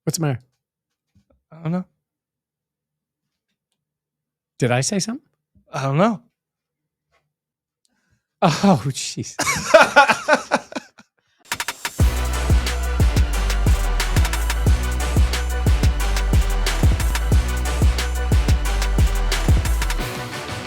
What's the matter? I don't know. Did I say something? I don't know. Oh, jeez.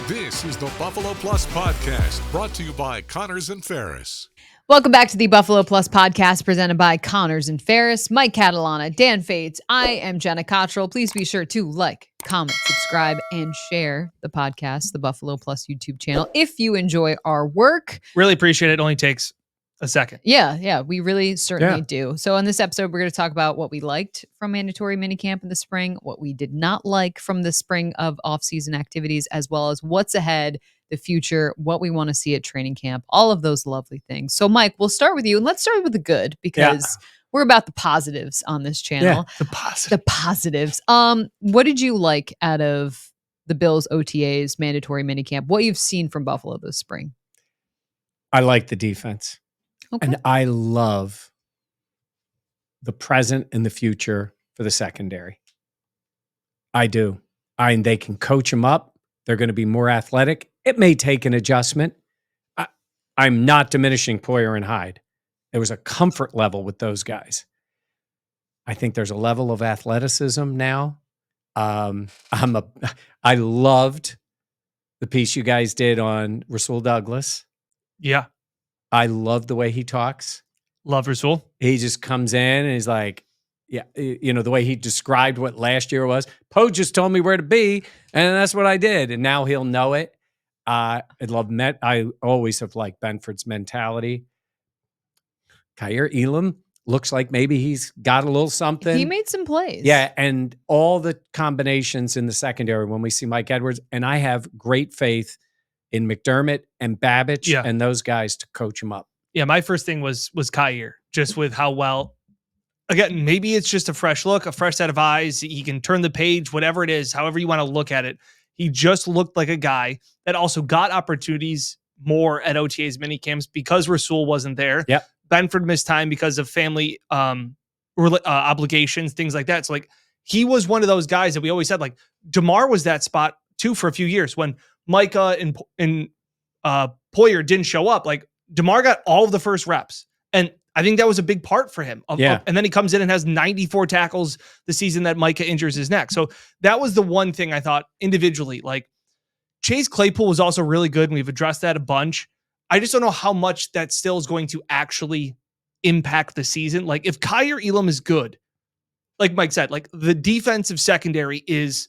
This is the Buffalo Plus Podcast, brought to you by Connors and Ferris. Welcome back to the Buffalo Plus Podcast, presented by Connors and Ferris. Mike Catalana, Dan Fates. I am Jenna Cottrell. Please be sure to like, comment, subscribe, and share the podcast, the Buffalo Plus YouTube channel, if you enjoy our work. Really appreciate it. It only takes a second. Yeah, we really certainly do. So on this episode, we're going to talk about what we liked from mandatory minicamp in the spring, what we did not like from the spring of off-season activities, as well as what's ahead, the future, what we want to see at training camp, all of those lovely things. So Mike, we'll start with you, and let's start with the good, because we're about the positives on this channel. Yeah, the positives. What did you like out of the Bills OTAs mandatory minicamp? What you've seen from Buffalo this spring? I like the defense. Okay. And I love the present and the future for the secondary. I do. They can coach them up. They're going to be more athletic. It may take an adjustment. I'm not diminishing Poyer and Hyde. There was a comfort level with those guys. I think there's a level of athleticism now. I loved the piece you guys did on Rasul Douglas. Yeah. I love the way he talks. Love Rasul. He just comes in and he's like, yeah, you know, the way he described what last year was. Poe just told me where to be, and that's what I did. And now he'll know it. I always have liked Benford's mentality. Kaiir Elam looks like maybe he's got a little something. He made some plays. Yeah, and all the combinations in the secondary when we see Mike Edwards, and I have great faith in McDermott and Babbage and those guys to coach him up. Yeah, my first thing was Kaiir, just with how well, again, maybe it's just a fresh look, a fresh set of eyes. He can turn the page, whatever it is, however you want to look at it. He just looked like a guy that also got opportunities more at OTA's minicamps because Rasul wasn't there. Yep. Benford missed time because of family obligations, things like that. So like he was one of those guys that we always said, like DeMar was that spot too for a few years when Micah and Poyer didn't show up. Like DeMar got all of the first reps, and I think that was a big part for him. And then he comes in and has 94 tackles the season that Micah injures his neck. So that was the one thing I thought individually. Like Chase Claypool was also really good, and we've addressed that a bunch. I just don't know how much that still is going to actually impact the season. Like if Kaiir Elam is good, like Mike said, like the defensive secondary is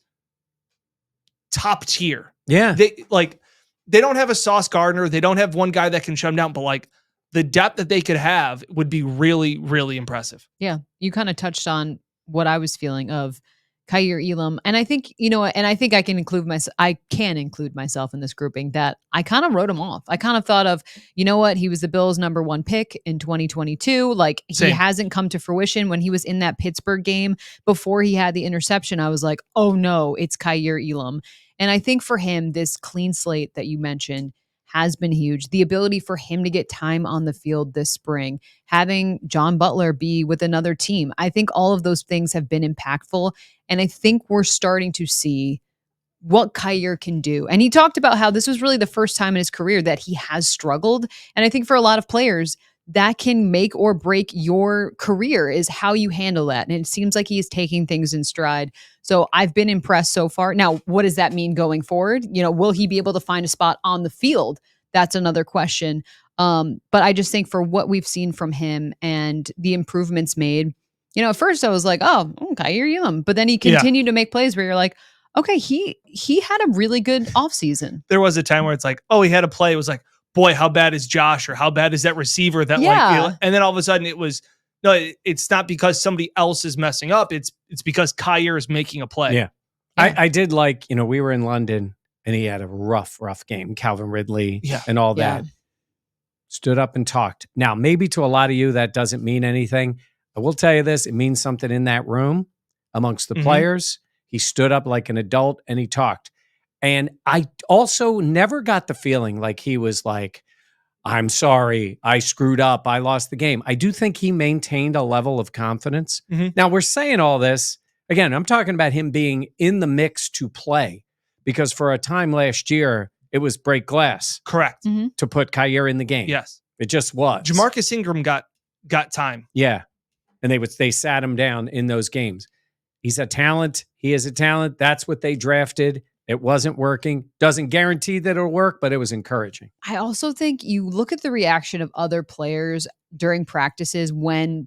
top tier. Yeah. They don't have a Sauce Gardner. They don't have one guy that can shut them down, but like the depth that they could have would be really, really impressive. Yeah. You kind of touched on what I was feeling of Kaiir Elam. And I think, you know, and I think I can include myself in this grouping that I kind of wrote him off. I kind of thought of, you know what? He was the Bills' number 1 pick in 2022. Like he hasn't come to fruition. When he was in that Pittsburgh game before he had the interception, I was like, oh no, it's Kaiir Elam. And I think for him, this clean slate that you mentioned has been huge. The ability for him to get time on the field this spring, having John Butler be with another team. I think all of those things have been impactful. And I think we're starting to see what Kaiir can do. And he talked about how this was really the first time in his career that he has struggled. And I think for a lot of players, that can make or break your career is how you handle that. And it seems like he is taking things in stride. So I've been impressed so far. Now, what does that mean going forward? You know, will he be able to find a spot on the field? That's another question. But I just think for what we've seen from him and the improvements made, you know, at first I was like, oh, Kaiir Elam. But then he continued to make plays where you're like, okay, he had a really good offseason. There was a time where it's like, oh, he had a play. It was like, boy, how bad is Josh, or how bad is that receiver that like, and then all of a sudden it was, no, it's not because somebody else is messing up. It's because Kaiir is making a play. Yeah. I did like, you know, we were in London and he had a rough game. Calvin Ridley and all that. Stood up and talked. Now, maybe to a lot of you, that doesn't mean anything. I will tell you this, it means something in that room amongst the players. He stood up like an adult and he talked. And I also never got the feeling like he was like, I'm sorry, I screwed up, I lost the game. I do think he maintained a level of confidence. Mhm. Now, we're saying all this, again, I'm talking about him being in the mix to play, because for a time last year, it was break glass Correct. to put Kyer in the game. Yes. It just was. Jamarcus Ingram got time. Yeah. And they sat him down in those games. He's a talent. He is a talent. That's what they drafted. It wasn't working. Doesn't guarantee that it'll work, but it was encouraging. I also think you look at the reaction of other players during practices when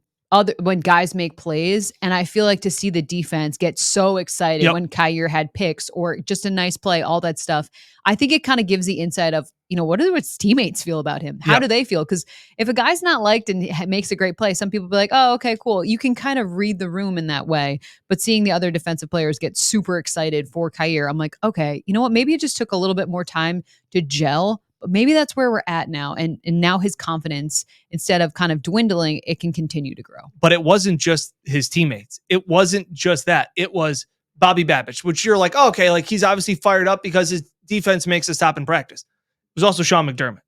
guys make plays, and I feel like to see the defense get so excited when Kyer had picks or just a nice play, all that stuff. I think it kind of gives the insight of, what do his teammates feel about him? How do they feel? Because if a guy's not liked and makes a great play, some people be like, oh, okay, cool. You can kind of read the room in that way. But seeing the other defensive players get super excited for Kyer, I'm like, okay, you know what? Maybe it just took a little bit more time to gel. But maybe that's where we're at now. And now his confidence, instead of kind of dwindling, it can continue to grow. But it wasn't just his teammates. It wasn't just that. It was Bobby Babich, which you're like, oh, okay, like he's obviously fired up because his defense makes a stop in practice. It was also Sean McDermott.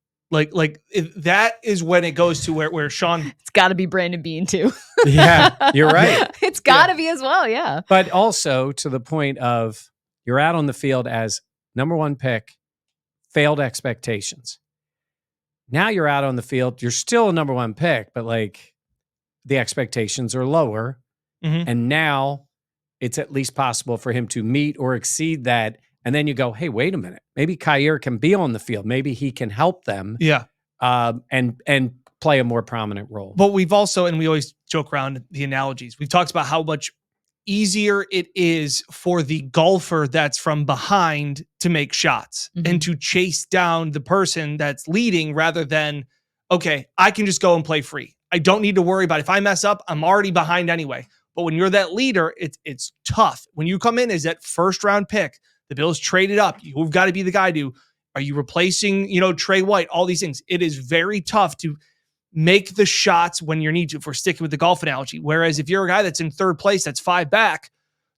That is when it goes to where Sean. It's got to be Brandon Beane too. Yeah, you're right. It's got to be as well. Yeah. But also to the point of you're out on the field as number one pick, failed expectations. Now you're out on the field. You're still a number one pick, but the expectations are lower. Mm-hmm. And now it's at least possible for him to meet or exceed that. And then you go, hey, wait a minute. Maybe Kyer can be on the field. Maybe he can help them. Yeah. And play a more prominent role. But we've also, and we always joke around the analogies, we've talked about how much easier it is for the golfer that's from behind to make shots and to chase down the person that's leading rather than, okay, I can just go and play free. I don't need to worry about if I mess up, I'm already behind anyway. But when you're that leader, it's tough. When you come in as that first round pick, the Bills traded up. You've got to be the guy are you replacing, Trey White, all these things. It is very tough to make the shots when you need to, if we're sticking with the golf analogy. Whereas if you're a guy that's in third place, that's 5 back,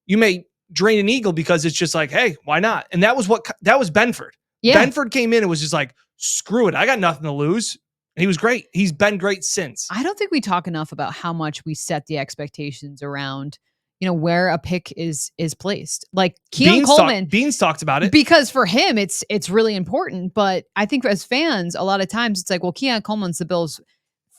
you may drain an eagle because it's just like, hey, why not? And that was Benford. Yeah. Benford came in and was just like, screw it. I got nothing to lose. And he was great. He's been great since. I don't think we talk enough about how much we set the expectations around, where a pick is placed. Like Keon Coleman. Beans talked about it. Because for him, it's really important. But I think as fans, a lot of times it's like, well, Keon Coleman's the Bills'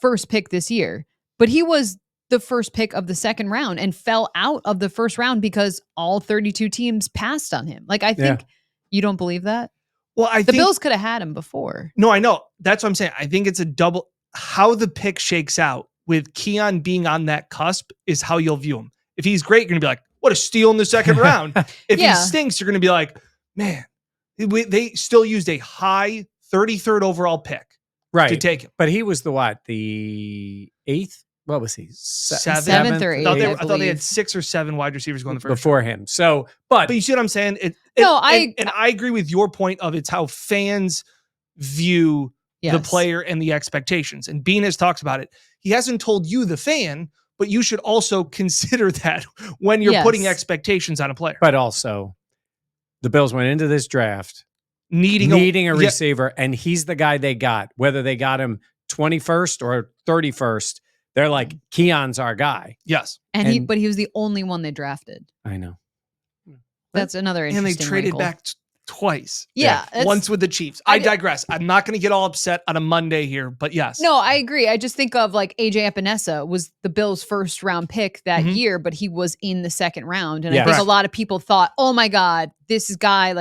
first pick this year, but he was the first pick of the second round and fell out of the first round because all 32 teams passed on him. I think you don't believe that. Well, I the think Bills could have had him before. No, I know. That's what I'm saying. I think it's a double. How the pick shakes out with Keon being on that cusp is how you'll view him. If he's great, you're going to be like, what a steal in the second round. If he stinks, you're going to be like, man, they still used a high 33rd overall pick. Right. To take him. But he was the 8th? What was he? Seventh or 8th. I thought they had 6 or 7 wide receivers going the first before round. him. So, but you see what I'm saying? I agree with your point of it's how fans view the player and the expectations. And Bean has talked about it. He hasn't told you, the fan, but you should also consider that when you're putting expectations on a player. But also, the Bills went into this draft needing a receiver, and he's the guy they got. Whether they got him 21st or 31st, they're like, Keon's our guy. Yes. But he was the only one they drafted. I know. That's another interesting And they traded wrinkle. back twice. Yeah. Once with the Chiefs. I digress. I'm not going to get all upset on a Monday here, but yes. No, I agree. I just think of AJ Epinesa was the Bills' first round pick that year, but he was in the second round. And I think a lot of people thought, oh my God, this guy,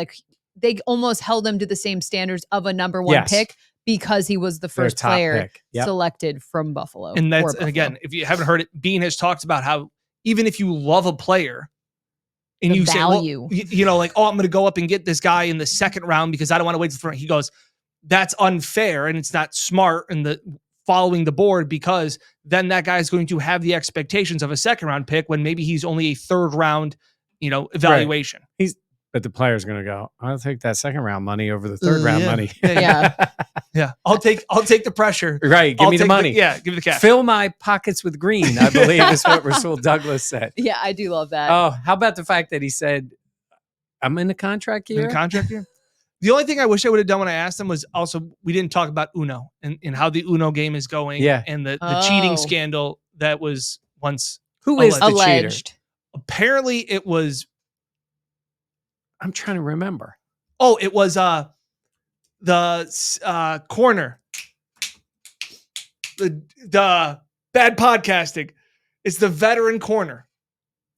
they almost held him to the same standards of a number one pick because he was the first player selected from Buffalo. And that's, and again, if you haven't heard it, Bean has talked about how even if you love a player, and you value. say, well, I'm going to go up and get this guy in the second round because I don't want to wait for. He goes, that's unfair and it's not smart in following the board because then that guy is going to have the expectations of a second round pick when maybe he's only a third round, evaluation. Right. But the player's going to go, I'll take that second round money over the third round money. Yeah. I'll take the pressure. Right. Give me the money. Give me the cash. Fill my pockets with green, I believe is what Rasul Douglas said. Yeah, I do love that. Oh, how about the fact that he said, I'm in a contract year? The only thing I wish I would have done when I asked him was also we didn't talk about Uno and how the Uno game is going. Yeah. And the cheating Oh. scandal that was once Who is the cheater? Alleged. apparently it was. I'm trying to remember. Oh, it was the corner. The bad podcasting. It's the veteran corner.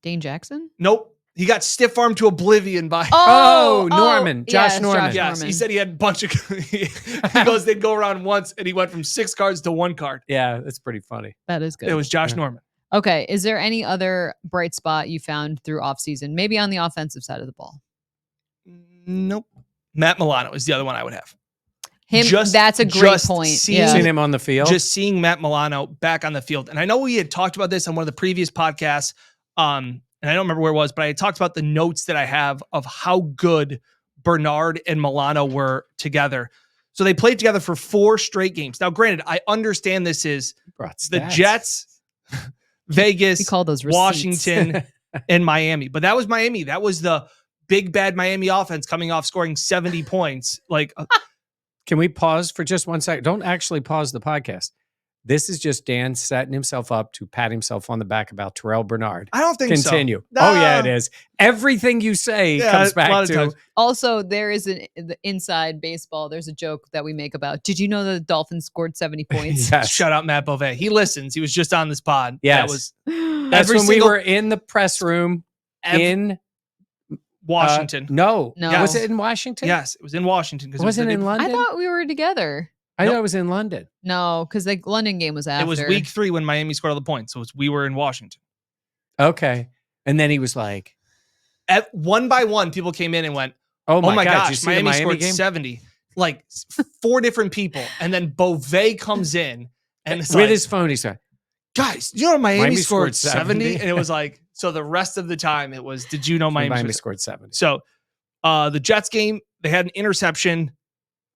Dane Jackson? Nope. He got stiff armed to oblivion by. Oh, Norman. Josh Norman. Yes, he said he had a bunch of. He goes, they'd go around once, and he went from 6 cards to 1 card. Yeah, that's pretty funny. That is good. It was Josh Yeah. Norman. Okay. Is there any other bright spot you found through offseason? Maybe on the offensive side of the ball. Nope. Matt Milano is the other one I would have. Him. That's a great point. Seeing, Seen him on the field. Just seeing Matt Milano back on the field, and I know we had talked about this on one of the previous podcasts. And I don't remember where it was, but I talked about the notes that I have of how good Bernard and Milano were together. So they played together for 4 straight games. Now, granted, I understand this is the Jets, Vegas, We call those receipts. Washington, and Miami. But that was Miami. That was the big, bad Miami offense coming off scoring 70 points. Like, Can we pause for just 1 second? Don't actually pause the podcast. This is just Dan setting himself up to pat himself on the back about Terrell Bernard. I don't think Continue. so. Oh, yeah, it is. Everything you say comes a lot back of to times. Also, there is the inside baseball. There's a joke that we make about. Did you know that the Dolphins scored 70 points? Yes. Shout out Matt Beauvais. He listens. He was just on this pod. Yes. That was That's every when we single- were in the press room in Washington. No. No. Was it in Washington? Yes, it was in Washington. It wasn't in London? I thought we were together. I Nope. thought it was in London. No, because the London game was after. It was week 3 when Miami scored all the points. So we were in Washington. Okay. And then he was like, One by one, people came in and went, oh oh God, my did you gosh, see the Miami Miami scored game? 70. Like 4 different people. And then Beauvais comes in and it's With like, his phone, he's like, guys, you know Miami, Miami scored scored 70? 70? And it was like, so the rest of the time it was, did you know Miami, Miami scored scored 70. So the Jets game, they had an interception.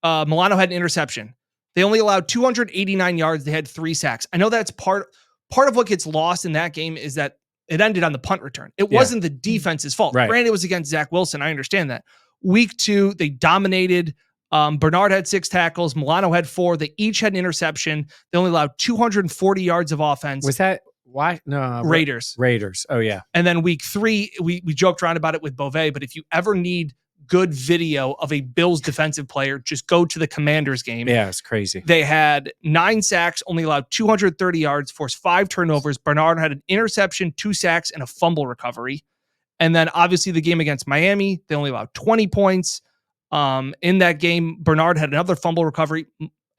Milano had an interception. They only allowed 289 yards. They had 3 sacks. I know that's part of what gets lost in that game is that it ended on the punt return. It Yeah. wasn't the defense's fault. Right. Granted, it was against Zach Wilson. I understand that. Week 2, they dominated. Bernard had 6 tackles. Milano had 4. They each had an interception. They only allowed 240 yards of offense. Was that why? No. Raiders. Raiders. Oh, yeah. And then week 3, we joked around about it with Beauvais, but if you ever need good video of a Bills defensive player, just go to the Commanders game. Yeah, it's crazy. They had 9 sacks, only allowed 230 yards, forced 5 turnovers. Bernard had an interception, 2 sacks, and a fumble recovery. And then obviously the game against Miami, they only allowed 20 points. In that game, Bernard had another fumble recovery,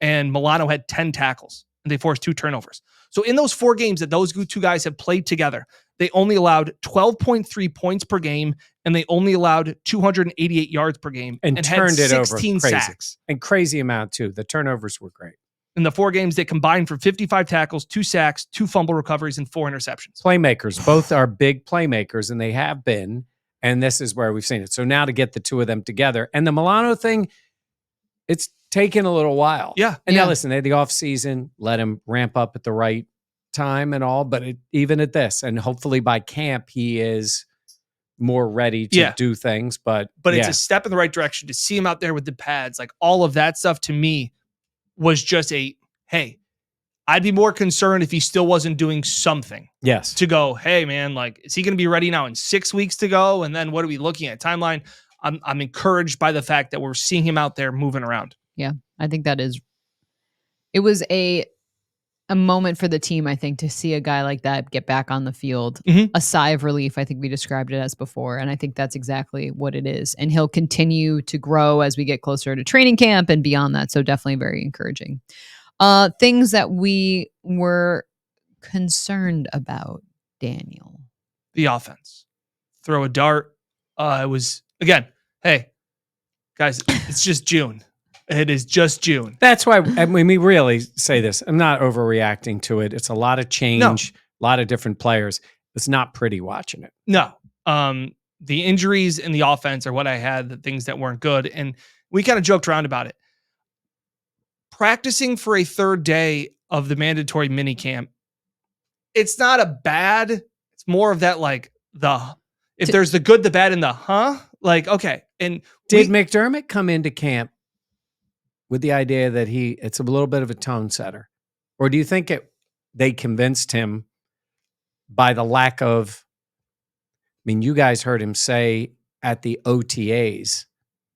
and Milano had 10 tackles, and they forced 2 turnovers. So in those 4 games that those 2 guys have played together, they only allowed 12.3 points per game, and they only allowed 288 yards per game, And had turned it over 16 crazy. sacks. And crazy amount, too. The turnovers were great. In the 4 games, they combined for 55 tackles, 2 sacks, 2 fumble recoveries, and 4 interceptions. Playmakers. Both are big playmakers, and they have been. And this is where we've seen it. So now to get the 2 of them together. And the Milano thing, it's taken a little while. Yeah. And Yeah. now listen, they had the offseason, let him ramp up at the right time and all. But even at this, and hopefully by camp, he is more ready to do things. But It's a step in the right direction to see him out there with the pads. Like all of that stuff to me was just hey, I'd be more concerned if he still wasn't doing something yes. to go, hey man, like, is he going to be ready now in 6 weeks to go? And then what are we looking at timeline? I'm encouraged by the fact that we're seeing him out there moving around. Yeah, I think it was a moment for the team, I think, to see a guy like that get back on the field. Mhm. A sigh of relief, I think we described it as before. And I think that's exactly what it is. And he'll continue to grow as we get closer to training camp and beyond that. So definitely very encouraging. Things that we were concerned about, Daniel. The offense. Throw a dart. It was, again, hey, guys, it's just June. It is just June. That's why, I mean, we really say this. I'm not overreacting to it. It's a lot of change, a lot of different players. It's not pretty watching it. No. The injuries in the offense are what I had, the things that weren't good. And we kind of joked around about it. Practicing for a 3rd day of the mandatory mini camp, it's not a bad, it's more of that like if there's the good, the bad, and the like, okay, And Did McDermott come into camp with the idea that it's a little bit of a tone setter? Or do you think they convinced him by the lack of, I mean, you guys heard him say at the OTAs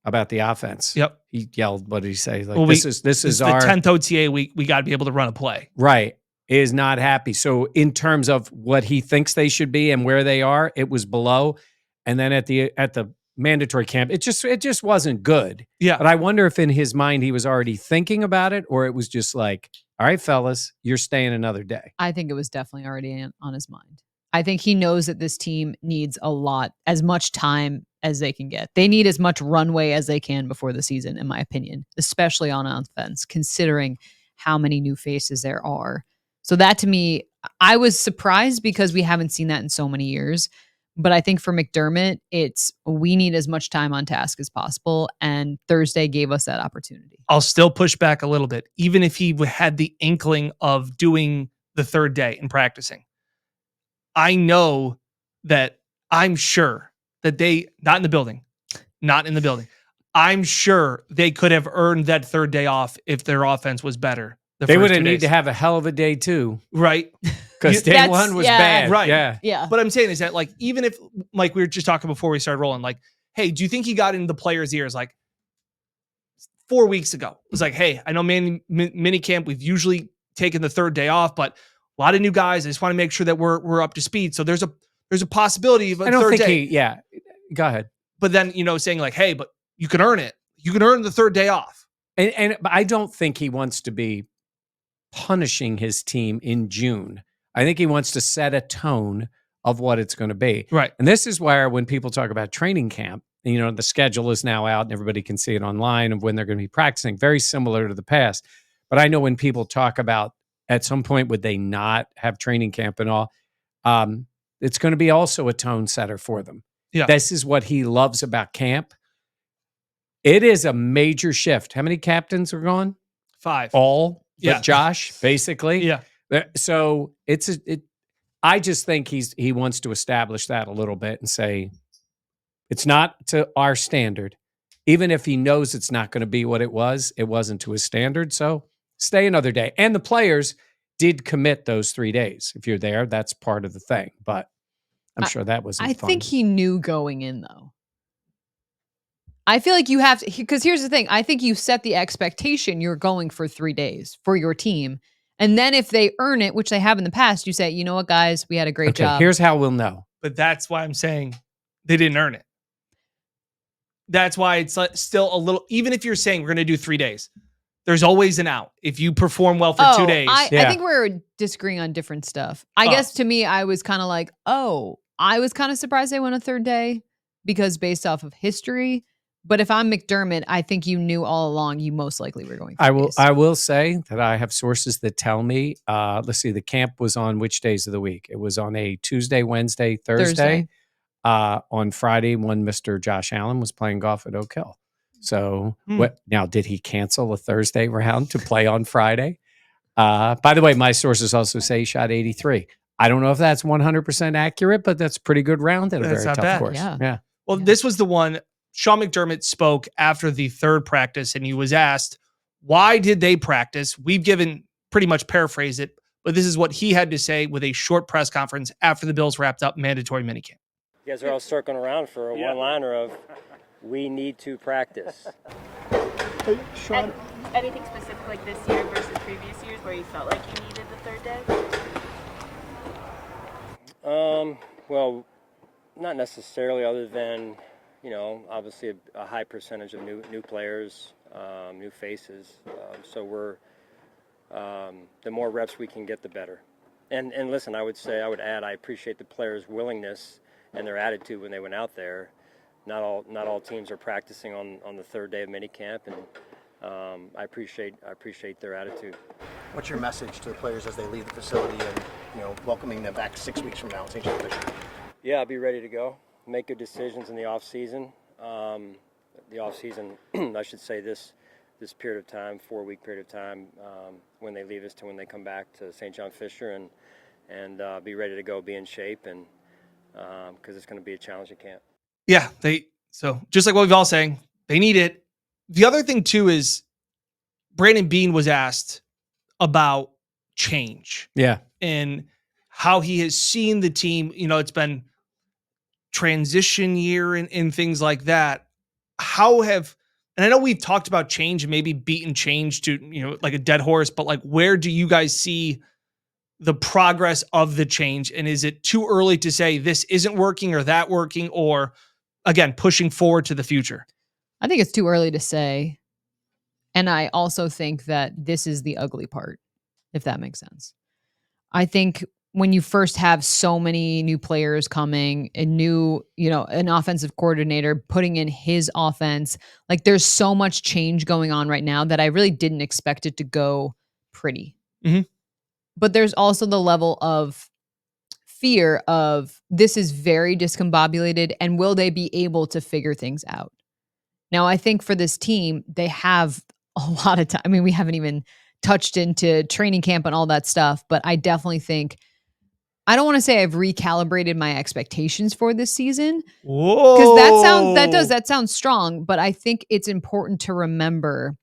about the offense. Yep. He yelled, what did he say? Like, Well, this is the our 10th OTA. We got to be able to run a play. Right. Is not happy. So in terms of what he thinks they should be and where they are, it was below. And then at the mandatory camp, it just wasn't good. Yeah. But I wonder if in his mind he was already thinking about it, or it was just like, all right, fellas, you're staying another day. I think it was definitely already on his mind. I think he knows that this team needs as much time as they can get. They need as much runway as they can before the season, in my opinion, especially on offense, considering how many new faces there are. So that, to me, I was surprised because we haven't seen that in so many years. But I think for McDermott, we need as much time on task as possible. And Thursday gave us that opportunity. I'll still push back a little bit, even if he had the inkling of doing the third day and practicing. I know that I'm sure that not in the building. I'm sure they could have earned that third day off if their offense was better. They would have needed to have a hell of a day too. Right. Because day one was bad. Right. Yeah. But I'm saying is that, like, even if, like we were just talking before we started rolling, like, hey, do you think he got into the players' ears like 4 weeks ago? It was like, hey, I know mini camp, we've usually taken the third day off, but a lot of new guys. I just want to make sure that we're up to speed. So there's a possibility of a third day. Go ahead. But then, saying like, hey, but you can earn it. You can earn the third day off. But I don't think he wants to be punishing his team in June. I think he wants to set a tone of what it's going to be. Right. And this is where when people talk about training camp, the schedule is now out and everybody can see it online of when they're going to be practicing, very similar to the past. But I know when people talk about at some point would they not have training camp and all, it's going to be also a tone setter for them. Yeah. This is what he loves about camp. It is a major shift. How many captains are gone? 5. All? Yeah. Josh, basically. Yeah. So I just think he wants to establish that a little bit and say it's not to our standard. Even if he knows it's not going to be what it wasn't to his standard. So stay another day. And the players did commit those 3 days. If you're there, that's part of the thing. But I'm sure that wasn't fun. I think he knew going in, though. I feel like you have to, because here's the thing. I think you set the expectation you're going for 3 days for your team. And then if they earn it, which they have in the past, you say, you know what, guys, we had a great job. Here's how we'll know. But that's why I'm saying they didn't earn it. That's why it's still a little, even if you're saying we're going to do 3 days, there's always an out. If you perform well for 2 days. I think we're disagreeing on different stuff. I guess to me, I was kind of like, I was kind of surprised they went a third day because based off of history. But if I'm McDermott, I think you knew all along you most likely were going. I will say that I have sources that tell me. Let's see, the camp was on which days of the week? It was on a Tuesday, Wednesday, Thursday. On Friday, when Mr. Josh Allen was playing golf at Oak Hill. So what? Now, did he cancel a Thursday round to play on Friday? By the way, my sources also say he shot 83. I don't know if that's 100% accurate, but that's a pretty good round at a very tough course. Yeah. Well, this was the one. Sean McDermott spoke after the third practice, and he was asked, why did they practice? We've given pretty much paraphrase it, but this is what he had to say with a short press conference after the Bills wrapped up mandatory minicamp. You guys are all circling around for a one-liner of, we need to practice. Hey, Sean. Anything specific like this year versus previous years where you felt like you needed the third day? Well, not necessarily, other than, obviously a high percentage of new players, new faces. So we're, the more reps we can get, the better. And listen, I would add, I appreciate the players' willingness and their attitude when they went out there. Not all teams are practicing on the third day of minicamp, and I appreciate their attitude. What's your message to the players as they leave the facility and welcoming them back 6 weeks from now? Yeah, I'll be ready to go. Make good decisions in the off season. The off season, I should say this period of time, 4-week period of time, when they leave us to when they come back to St. John Fisher, and be ready to go, be in shape, and because it's going to be a challenging camp. Yeah, they So just like what we've all saying, they need it. The other thing too is Brandon Beane was asked about change. Yeah. And how he has seen the team. It's been transition year and things like that. And I know we've talked about change and maybe beaten change to, like a dead horse, but like, where do you guys see the progress of the change? And is it too early to say this isn't working or that working, or again, pushing forward to the future? I think it's too early to say. And I also think that this is the ugly part, if that makes sense. I think when you first have so many new players coming, an offensive coordinator putting in his offense, like there's so much change going on right now that I really didn't expect it to go pretty. Mm-hmm. But there's also the level of fear of this is very discombobulated, and will they be able to figure things out? Now, I think for this team, they have a lot of time. I mean, we haven't even touched into training camp and all that stuff, but I definitely think, I don't want to say I've recalibrated my expectations for this season, because that sounds strong, but I think it's important to remember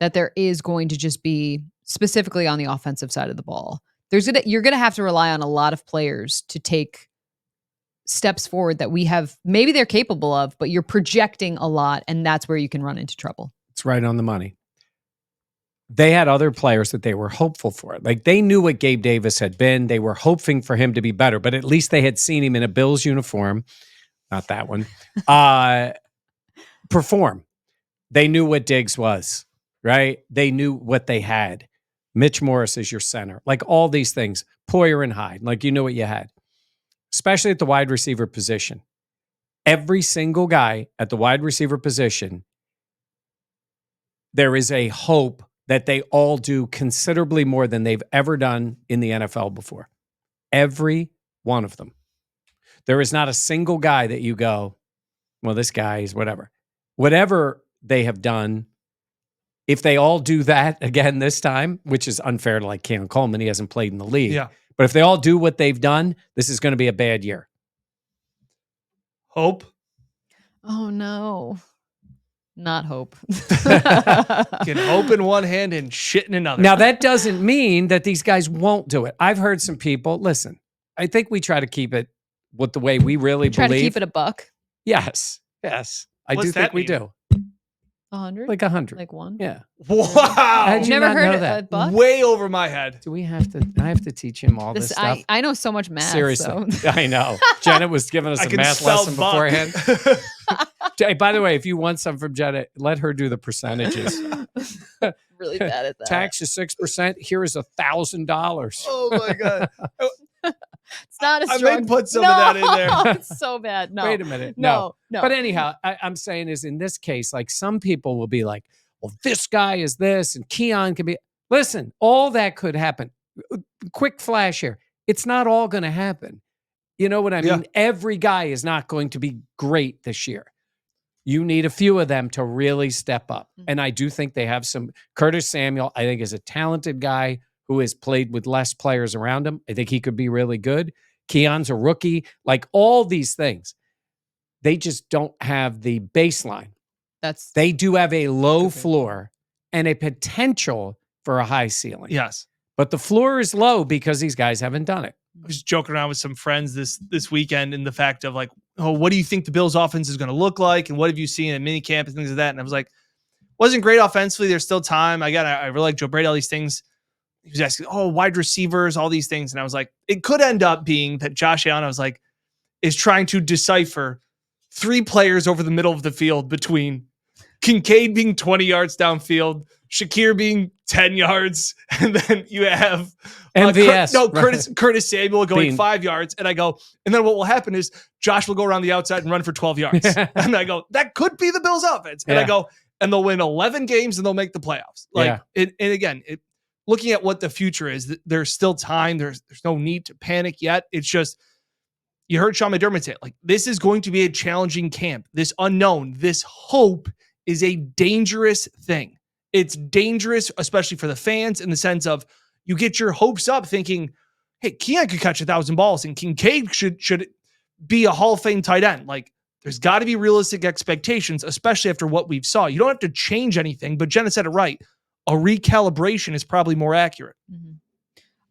that there is going to just be, specifically on the offensive side of the ball, you're going to have to rely on a lot of players to take steps forward that maybe they're capable of, but you're projecting a lot, and that's where you can run into trouble. It's right on the money. They had other players that they were hopeful for. Like, they knew what Gabe Davis had been. They were hoping for him to be better, but at least they had seen him in a Bills uniform, not that one, perform. They knew what Diggs was, right? They knew what they had. Mitch Morris is your center. Like, all these things. Poyer and Hyde. Like, you knew what you had. Especially at the wide receiver position. Every single guy at the wide receiver position, there is a hope that they all do considerably more than they've ever done in the NFL before. Every one of them. There is not a single guy that you go, well, this guy is whatever. Whatever they have done, if they all do that again this time, which is unfair to like Keon Coleman, he hasn't played in the league. Yeah. But if they all do what they've done, this is going to be a bad year. Hope. Oh, no. Not hope. Can hope in one hand and shit in another. Now, that doesn't mean that these guys won't do it. I've heard some people, listen, I think we try to keep it with the way we really Try believe. to keep it a buck. Yes. Yes. I What's do think that we mean? do. 100? Like 100. Like one? Yeah. Wow. How'd you Never not heard know a that? buck? Way over my head. Do we have to? I have to teach him all this stuff. I know so much math. Seriously, So. I know. Jenna was giving us I a can math spell lesson buck. beforehand. Hey, by the way, if you want some from Jenna, let her do the percentages. Really bad at that. Tax is 6%. Here is $1,000. Oh my God. It's not a I strong. may put some of that in there. It's so bad. No. Wait a minute. No. But anyhow, I'm saying is in this case, like, some people will be like, well, this guy is this and Keon can be. Listen, all that could happen. Quick flash here. It's not all going to happen. You know what I mean? Yeah. Every guy is not going to be great this year. You need a few of them to really step up. And I do think they have some. Curtis Samuel, I think, is a talented guy who has played with less players around him. I think he could be really good. Keon's a rookie. Like, all these things, they just don't have the baseline. They do have a low floor and a potential for a high ceiling. Yes. But the floor is low because these guys haven't done it. I was joking around with some friends this weekend in the fact of like, oh, what do you think the Bills offense is going to look like? And what have you seen in mini camp and things like that? And I was like, wasn't great offensively. There's still time. I really like Joe Brady, all these things. He was asking, wide receivers, all these things. And I was like, it could end up being that Josh Allen, I was like, is trying to decipher 3 players over the middle of the field between Kincaid being 20 yards downfield, Shakir being 10 yards, and then you have MVS. Curtis Samuel going Bean. 5 yards. And I go, and then what will happen is Josh will go around the outside and run for 12 yards. And I go, that could be the Bills offense. And I go, and they'll win 11 games and they'll make the playoffs. And again, looking at what the future is, there's still time. There's no need to panic yet. It's just, you heard Sean McDermott say it, like, this is going to be a challenging camp. This unknown, this hope is a dangerous thing. It's dangerous, especially for the fans, in the sense of you get your hopes up thinking, hey, Keon could catch 1,000 balls and Kincaid should be a Hall of Fame tight end. Like, There's got to be realistic expectations, especially after what we've saw. You don't have to change anything, but Jenna said it right. A recalibration is probably more accurate.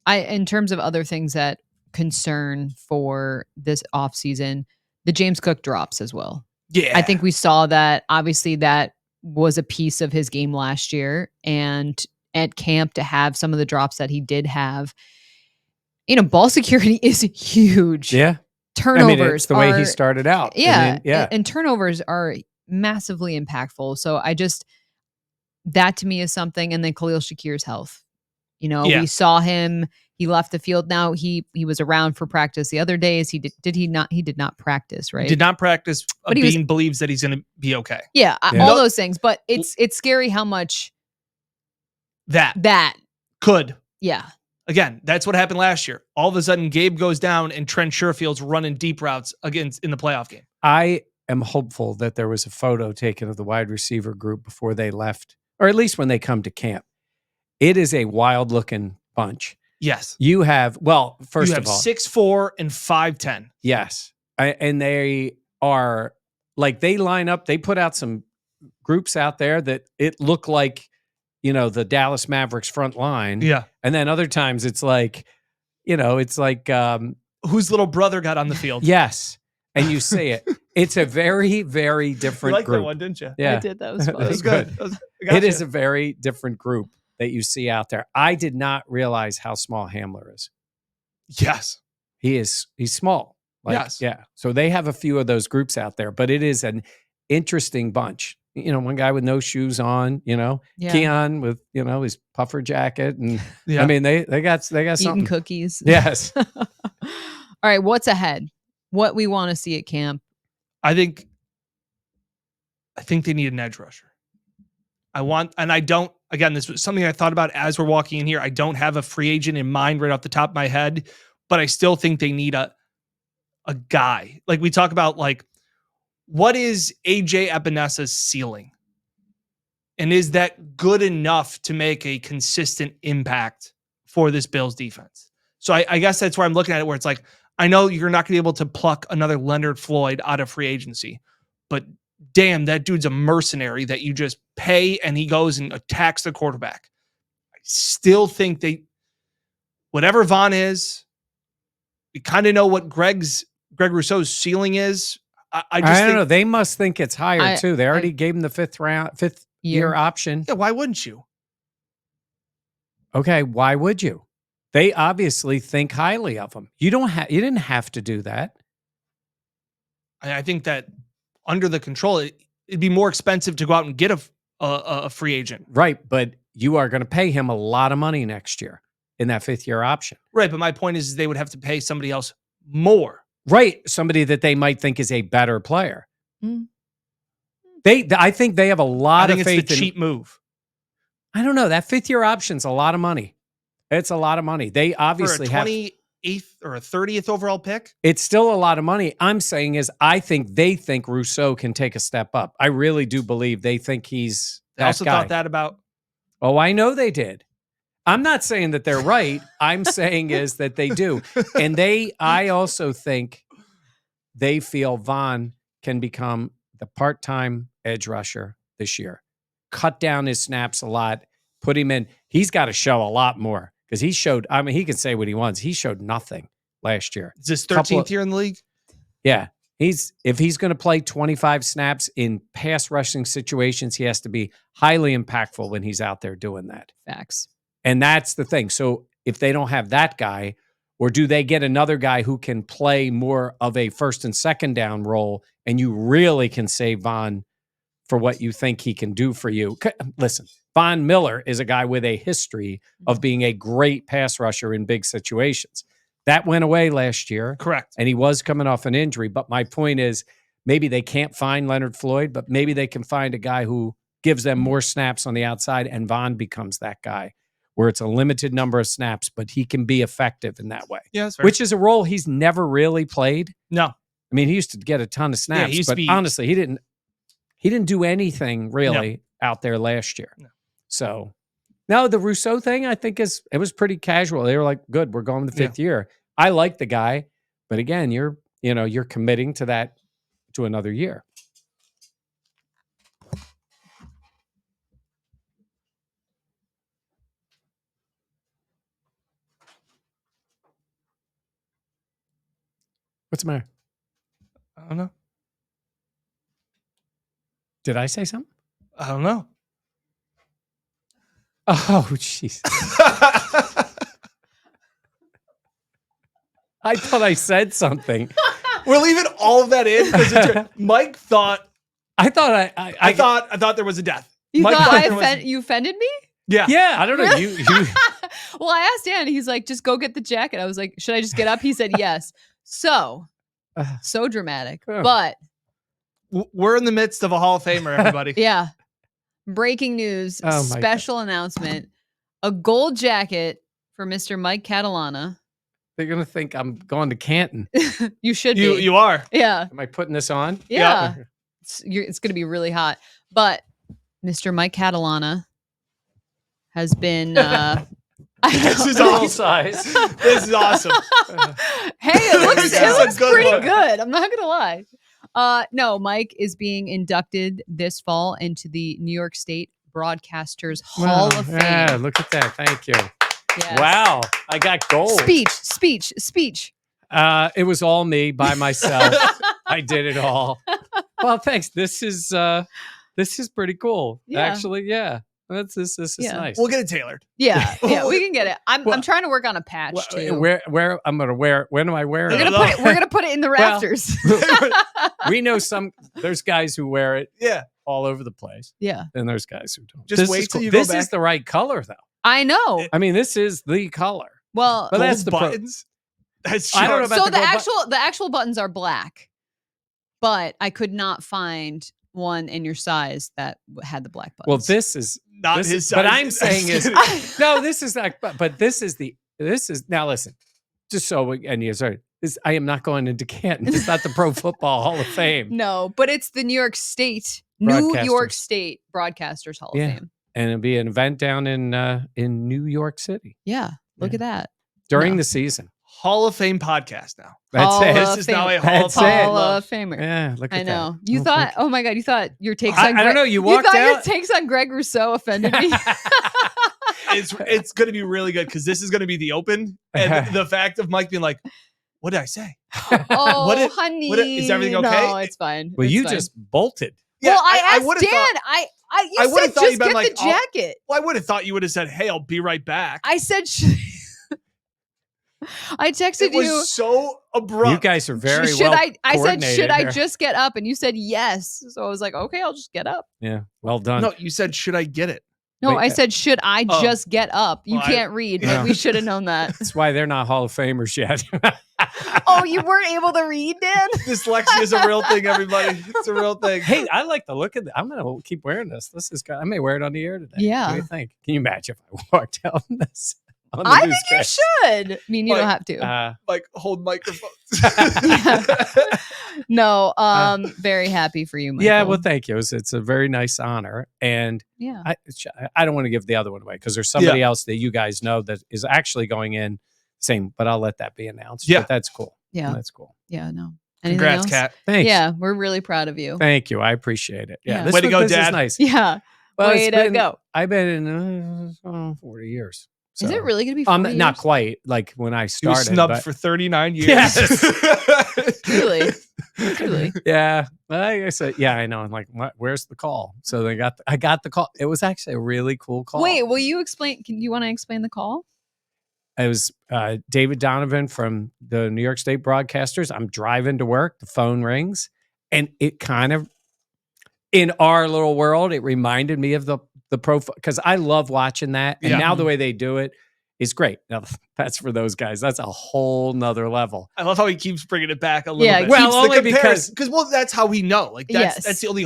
In terms of other things that concern for this offseason, the James Cook drops as well. Yeah. I think we saw that. Obviously, that was a piece of his game last year. And at camp, to have some of the drops that he did have, ball security is huge. Yeah. Turnovers. It's the way he started out. Yeah. Yeah. And turnovers are massively impactful. So that to me is something. And then Khalil Shakir's health. We saw him. He left the field. Now he was around for practice the other days. He did not. He did not practice, right? Did not practice. But Bean believes that he's going to be okay. Yeah, all those things. But it's scary how much that could. Yeah. Again, that's what happened last year. All of a sudden, Gabe goes down and Trent Sherfield's running deep routes against in the playoff game. I am hopeful that there was a photo taken of the wide receiver group before they left, or at least when they come to camp. It is a wild looking bunch. Yes. You have, well, first you of all, 6'4" and 5'10". Yes. And they are like, they line up, they put out some groups out there that it looked like, the Dallas Mavericks front line. Yeah. And then other times it's like, whose little brother got on the field. Yes. And you see it. It's a very, very different you liked group. That one, didn't you? Yeah. I did. That was fun. That was good. It is a very different group that you see out there. I did not realize how small Hamler is. Yes. He's small. Yes. Yeah. So they have a few of those groups out there, but it is an interesting bunch. One guy with no shoes on, Keon with, his puffer jacket. And I mean, they got something. Eating cookies. Yes. All right. What's ahead? What we want to see at camp? I think they need an edge rusher. Again, this was something I thought about as we're walking in here. I don't have a free agent in mind right off the top of my head, but I still think they need a guy. Like we talk about, what is AJ Epenesa's ceiling? And is that good enough to make a consistent impact for this Bills defense? So I guess that's where I'm looking at it, where it's like, I know you're not going to be able to pluck another Leonard Floyd out of free agency, but damn, that dude's a mercenary that you just pay and he goes and attacks the quarterback. I still think whatever Von is, we kind of know what Greg Rousseau's ceiling is. I don't know. They must think it's higher too. They already gave him the fifth year option. Yeah, why wouldn't you? Okay, why would you? They obviously think highly of him. You didn't have to do that. I think that under the control, it'd be more expensive to go out and get a free agent. Right, but you are going to pay him a lot of money next year in that fifth year option. Right, but my point is they would have to pay somebody else more. Right, somebody that they might think is a better player. Mm. I think they have a lot of faith. It's the cheap move. I don't know. That fifth year option's a lot of money. It's a lot of money. They obviously have 28th or a 30th overall pick. It's still a lot of money. I'm saying is I think they think Rousseau can take a step up. I really do believe they think he's that I also guy. thought that about. Oh, I know they did. I'm not saying that they're right. I'm saying is that they do. And I also think they feel Von can become the part-time edge rusher this year. Cut down his snaps a lot, put him in. He's got to show a lot more because he can say what he wants. He showed nothing last year. Is this 13th year in the league? Yeah. If he's going to play 25 snaps in pass rushing situations, he has to be highly impactful when he's out there doing that. Facts. And that's the thing. So if they don't have that guy, or do they get another guy who can play more of a first and second down role and you really can save Von for what you think he can do for you? Listen, Von Miller is a guy with a history of being a great pass rusher in big situations. That went away last year. Correct. And he was coming off an injury. But my point is maybe they can't find Leonard Floyd, but maybe they can find a guy who gives them more snaps on the outside and Von becomes that guy, where it's a limited number of snaps, but he can be effective in that way. Yeah, that's fair. Which is a role he's never really played. No. I mean, he used to get a ton of snaps, but honestly, he didn't do anything really out there last year. No. So, no, the Rousseau thing, I think it was pretty casual. They were like, good, we're going to the fifth year. I like the guy, but again, you're committing to that to another year. What's the matter? I don't know. Did I say something? I don't know. Oh, jeez. I thought I said something. We're leaving all of that in because Mike thought I thought I thought there was a death. You Mike thought there was- you offended me? Yeah. Yeah, I don't know. You Well, I asked Dan. He's like, just go get the jacket. I was like, should I just get up? He said yes. So dramatic. Oh. But We're in the midst of a Hall of Famer, everybody. yeah, breaking news, Oh, my special announcement, a gold jacket for Mr. Mike Catalana. they're gonna think I'm going to Canton. You should be. You are. Yeah. Am I putting this on? Yeah. It's going to be really hot. But Mr. Mike Catalana has been This is Full awesome. size. This is awesome. Hey, it This is a looks good pretty one. good. I'm not gonna lie. No, Mike is being inducted this fall into the New York State Broadcasters Hall Wow, of Fame. Yeah, look at that. Thank you. Yes. Wow, I got gold. Speech. It was all me by myself. I did it all. Well, thanks. This is pretty cool. Yeah. Actually, yeah. This is Yeah. nice. We'll get it tailored. Yeah, we can get it. I'm Well- trying to work on a patch too. Where I'm gonna wear? When do I wear We're it? gonna put it in the Well, rafters. We know there's guys who wear it Yeah. all over the place, Yeah, and there's guys who don't. Just This wait is till cool. you go This is back. the right color, though. I know. I mean, this is the color. Well, But that's Gold the pro- buttons. That's I don't know sharp. about so the gold the actual buttons are black, but I could not find one in your size that had the black buttons. Well, this is Not this his is, size. but I'm saying is no. This is not. But this is now. Listen, just so and you sorry. I am not going into Canton. It's not the Pro Football Hall of Fame, no, but it's the New York State Broadcasters. Broadcasters Hall of Yeah. Fame. and it'll be an event down in New York City Yeah, look Yeah. at that. during No. the season. Hall of Fame podcast now. That's Hall it. of This is now a Hall of That's Fame. it. Hall Love. of Famer. Yeah, look at I know. that. You Oh, thought, thank oh my God, you thought your takes I on don't know, you walked thought your out- takes on Greg Rousseau offended me. It's going to be really good because this is going to be the open, and the fact of Mike being like, "What did I say?" Oh, What honey. is everything okay? No, it's fine. Well, It's you fine. just bolted. Well, I asked would've Dan. thought- I I you would've said thought you'd just been get like, the "I'll- jacket. Well, I would have thought you would have said, "Hey, I'll be right back." I said, I texted It was you. so abrupt. You guys are very should well I said, coordinated should I here. just get up? And you said yes. So I was like, okay, I'll just get up. Yeah, well done. No, you said, "Should I get it?" No, Wait, I said, should I oh. just get up? You Well, can't read, Yeah. but we should have known that. That's why they're not Hall of Famers yet. Oh, you weren't able to read, Dan? Dyslexia is a real thing, everybody. It's a real thing. Hey, I like the look of it. I'm gonna keep wearing this. This is good. I may wear it on the air today. Yeah. What do you think? Can you imagine if I walked out in this? On the I think you newscast? should. I mean, you Like, don't have to. Like, hold microphones. No, very happy for you, Michael. Yeah, well, thank you. It's a very nice honor, and Yeah. I don't want to give the other one away because there's somebody else that you guys know that is actually going in. Same, but I'll let that be announced. Yeah. But that's cool. Yeah. That's cool. Yeah, no. Anything Congrats, else? Kat. Thanks. Yeah, we're really proud of you. Thank you. I appreciate it. Yeah. Yeah. This Way to go, this is Dad. nice. Yeah. Well, Way it's to been- go. I've been in 40 years. Is So- it really going to be 40 Not years? quite like when I He was started. snubbed but- for 39 years. Yes. Truly. Truly. Yeah, like I said, yeah, I know. I'm like, where's the call? So I got the call. It was actually a really cool call. Wait, will you explain? Can you want to explain the call? It was David Donovan from the New York State Broadcasters. I'm driving to work. The phone rings, and it kind of, in our little world, it reminded me of the pro because I love watching that. And Yeah. now the way they do it is great. Now that's for those guys. That's a whole nother level. I love how he keeps bringing it back a little Yeah, bit. well, Keeps only the because- well, that's how we know. Like that's Yes. that's the only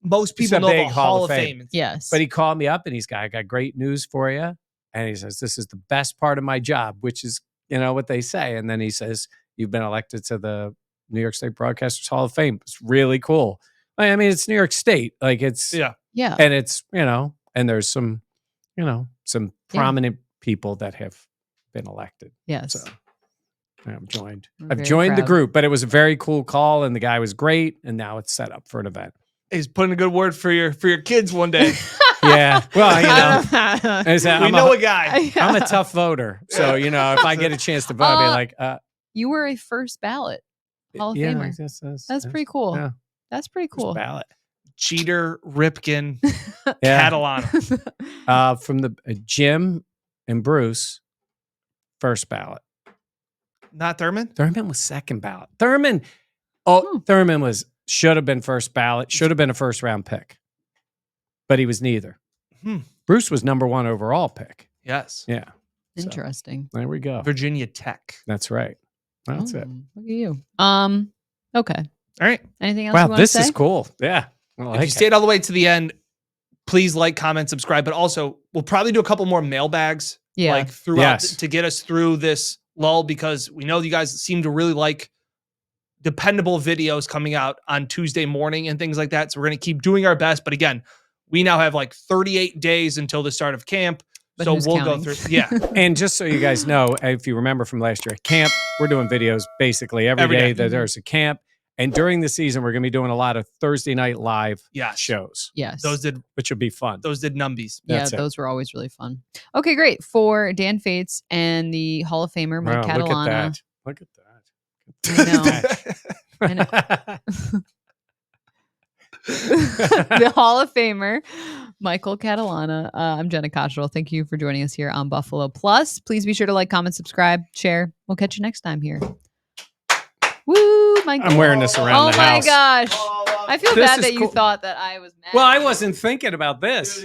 most It's people a know big the Hall of Fame. Yes. But he called me up and he's got, I got great news for you. And he says, this is the best part of my job, which is, what they say. And then he says, you've been elected to the New York State Broadcasters Hall of Fame. It's really cool. I mean, it's New York State. Like it's, Yeah. yeah. and it's, and there's some, some prominent people that have been elected. Yes. So I've joined. We're I've very joined the proud. group, but it was a very cool call, and the guy was great. And now it's set up for an event. He's putting a good word for your kids one day. Yeah. Well, you know, I said, We know a guy. I'm a tough voter, so you know, if I get a chance to vote, I'll be like, You were a first ballot Hall of Famer. That's pretty cool. Yeah. That's pretty cool. Ballot. Jeter, Ripken, Yeah. Catalana. From the Jim and Bruce, first ballot. Not Thurman? Thurman was second ballot. Thurman should have been first ballot, should have been a first round pick, but he was neither. Bruce was number 1 overall pick. Yes. Yeah. So, Interesting. there we go. Virginia Tech. That's right. That's it. Look at you. Okay. All right. Anything else? Wow, you wanna this say? is cool. Yeah. I If like you it. stayed all the way to the end, please like, comment, subscribe. But also, we'll probably do a couple more mailbags Yeah. like throughout Yes. to get us through this lull, because we know you guys seem to really like dependable videos coming out on Tuesday morning and things like that. So we're going to keep doing our best. But again, we now have like 38 days until the start of camp. But So who's we'll counting? go through. Yeah. And just so you guys know, if you remember from last year at camp, we're doing videos basically every Every day day. that there's a camp. And during the season, we're going to be doing a lot of Thursday night live Yes. shows, Yes. Those did which will be fun. numbies. Yeah, That's it. those were always really fun. Okay, great. For Dan Fates and the Hall of Famer, Mike Wow, Catalana. Look at that. I know. The Hall of Famer, Michael Catalana. I'm Jenna Cottrell. Thank you for joining us here on Buffalo Plus. Please be sure to like, comment, subscribe, share. We'll catch you next time here. Woo, my I'm wearing this around the house. Oh my gosh. I feel This bad is that you cool. thought that I was mad. Well, I wasn't thinking about this.